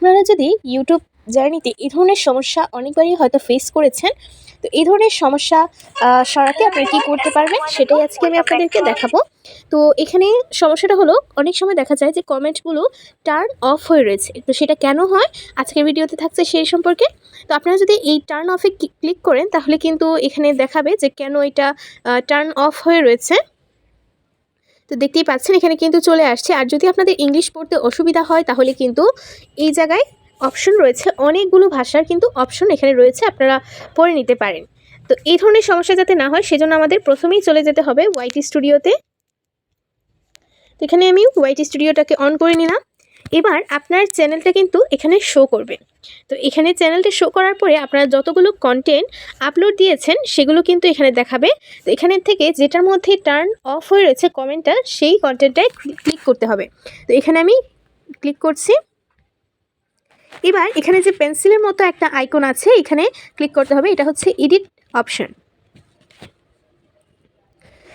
আপনারা যদি ইউটিউব জার্নিতে এই ধরনের সমস্যা অনেকবারই হয়তো ফেস করেছেন, তো এই ধরনের সমস্যা সরাতে আপনারা কী করতে পারবেন সেটাই আজকে আমি আপনাদেরকে দেখাবো। তো এখানে সমস্যাটা হলো অনেক সময় দেখা যায় যে কমেন্টগুলো টার্ন অফ হয়ে রয়েছে। তো সেটা কেন হয় আজকের ভিডিওতে থাকছে সেই সম্পর্কে। তো আপনারা যদি এই টার্ন অফে ক্লিক করেন তাহলে কিন্তু এখানে দেখাবে যে কেন এটা টার্ন অফ হয়ে রয়েছে। তো দেখতেই পাচ্ছেন এখানে কিন্তু চলে আসছে। আর যদি আপনাদের ইংলিশ পড়তে অসুবিধা হয় তাহলে কিন্তু এই জায়গায় অপশন রয়েছে, অনেকগুলো ভাষার কিন্তু অপশন এখানে রয়েছে, আপনারা পড়ে নিতে পারেন। তো এই ধরনের সমস্যা যাতে না হয় সেজন্য আমাদের প্রথমেই চলে যেতে হবে ওয়াইটি স্টুডিওতে। তো এখানে আমি ওয়াইটি স্টুডিওটাকে অন করে নিলাম। এবার আপনার চ্যানেলটা কিন্তু এখানে শো করবে। তো এখানে চ্যানেলটা শো করার পরে আপনারা যতগুলো কন্টেন্ট আপলোড দিয়েছেন সেগুলো কিন্তু এখানে দেখাবে। তো এখানের থেকে যেটার মধ্যে টার্ন অফ হয়ে রয়েছে কমেন্টটা, সেই কন্টেন্টটায় ক্লিক করতে হবে। তো এখানে আমি ক্লিক করছি। এবার এখানে যে পেন্সিলের মতো একটা আইকন আছে এখানে ক্লিক করতে হবে, এটা হচ্ছে এডিট অপশন।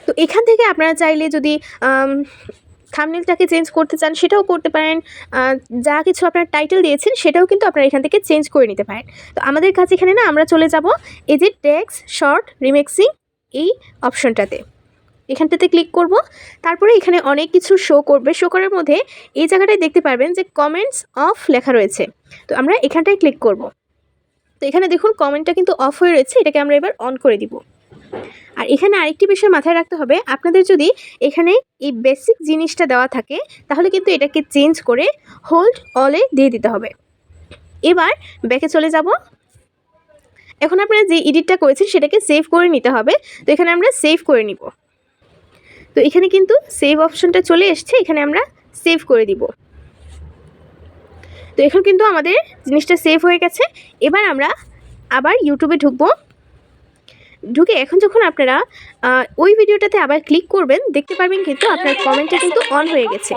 তো এখান থেকে আপনারা চাইলে যদি থাম্বনেলটাকে চেঞ্জ করতে চান সেটাও করতে পারেন, যা কিছু আপনার টাইটেল দিয়েছেন সেটাও কিন্তু আপনারা এখান থেকে চেঞ্জ করে নিতে পারেন। তো আমাদের কাছে এখানে না আমরা চলে যাব এই যে টেক্সট শর্ট রিমিক্সিং এই অপশনটাতে, এখানটাতে ক্লিক করব। তারপরে এখানে অনেক কিছু শো করবে, শো করার মধ্যে এই জায়গাটায় দেখতে পারবেন যে কমেন্টস অফ লেখা রয়েছে। তো আমরা এখানটায় ক্লিক করব। তো এখানে দেখুন কমেন্টটা কিন্তু অফ হয়ে রয়েছে, এটাকে আমরা এবার অন করে দিব। আর এখানে আরেকটি বিষয় মাথায় রাখতে হবে, আপনাদের যদি এখানে এই বেসিক জিনিসটা দেওয়া থাকে তাহলে কিন্তু এটাকে চেঞ্জ করে হোল্ড অলে দিয়ে দিতে হবে। এবার ব্যাকে চলে যাব। এখন আপনারা যে এডিটটা করেছেন সেটাকে সেভ করে নিতে হবে। তো এখানে আমরা সেভ করে নিব। তো এখানে কিন্তু সেভ অপশনটা চলে এসছে, এখানে আমরা সেভ করে দিব। তো এখন কিন্তু আমাদের জিনিসটা সেভ হয়ে গেছে। এবার আমরা আবার ইউটিউবে ঢুকবো। ঢুকে এখন যখন আপনারা ওই ভিডিওটাতে আবার ক্লিক করবেন দেখতে পারবেন কিন্তু আপনার কমেন্টটা কিন্তু অন হয়ে গেছে।